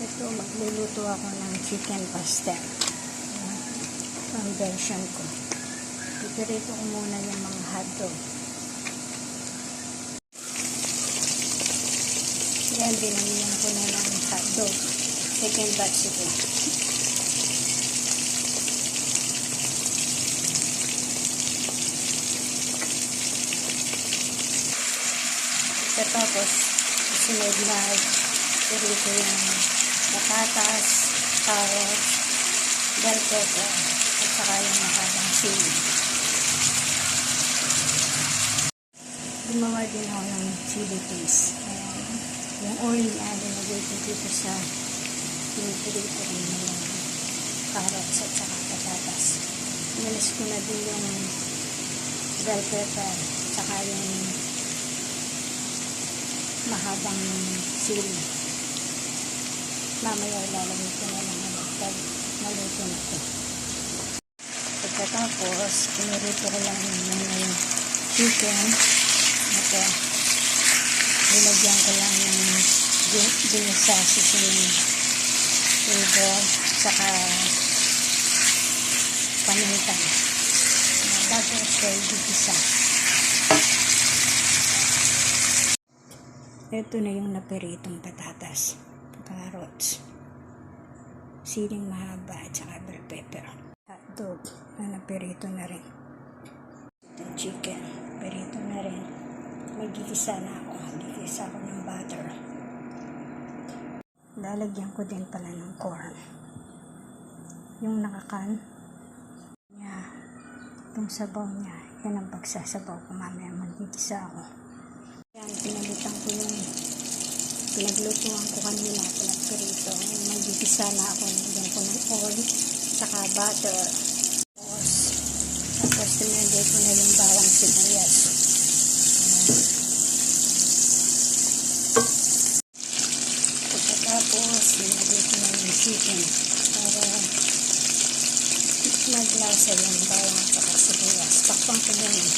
Ito, magluluto ako ng chicken pastel. Ang version ko. Pipirito ko muna yung mga hotdog. Yan, binamihan ko na ng hotdog. Second batch ito. Tapos, sunod na pirito yung patatas, carrots, bell pepper, at saka yung mahabang sili. Gumawa din ako ng chili paste. Yung oil niya, linagay ko dito sa pinipirito ko ng carrots at saka patatas. Inalis ko na din yung bell pepper, at saka yung mahabang sili. Mamaya ilalagay ko na lang pag maluto na ito. Pagkatapos, pinirito ko lang muna yung chicken. Ito, nilagyan ko lang yung ginisa, seasoning, flavor, saka paminta. Bago siya igigisa. Ito na yung napiritong patatas, carrots, siling mahaba at saka bell pepper. Hotdog na napirito na rin. Itong chicken, pirito na rin. Magigisa na ako. Magigisa ako ng butter. Lalagyan ko din pala ng corn. Yung nakakan niya, itong sabaw niya, yan ang pagsasabaw ko mamaya. Magigisa ako. Yan, pinalitan ko yung pinaglutuan ko kanina, pinagpirito. Magigisa na ako, nilagyan ko ng oil, saka butter. Tapos tinagay ko na yung bawang sibuyas. Pagkatapos, nilagay ko na yung chicken para maglasa yung bawang saka sibuyas. Takpan ko na yun.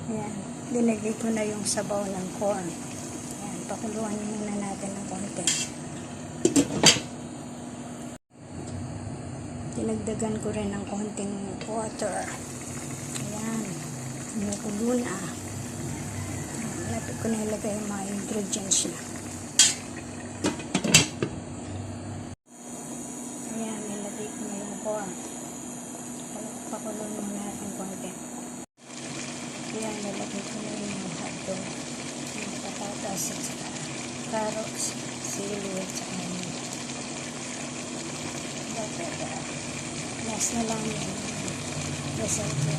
Ayan. Linagay ko na yung sabaw ng corn. Ayan, pakuluan muna natin ng konti. Dinagdagan ko rin ng konting water. Ayan, kumukulo na. Lapit ko na ilagay yung mga ingredients na. Ayan, nilagay ko na yung corn. Pakulo muna natin konti. Ayan, nilagay ko na yung hotdog, yung patatas, at saka carrots, sili, at saka yung bell pepper. Last na lang yung result ko.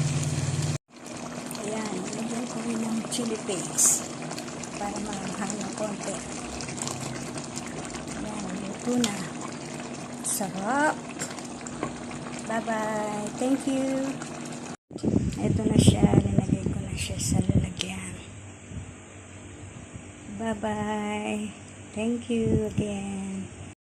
Ayan, nilagyan ko rin yung chili paste para maanghang ng konti. Ayan, luto na. Sarap! Bye-bye! Thank you! Ito na siya, linagay ko na siya sa lalagyan. Bye-bye. Thank you again.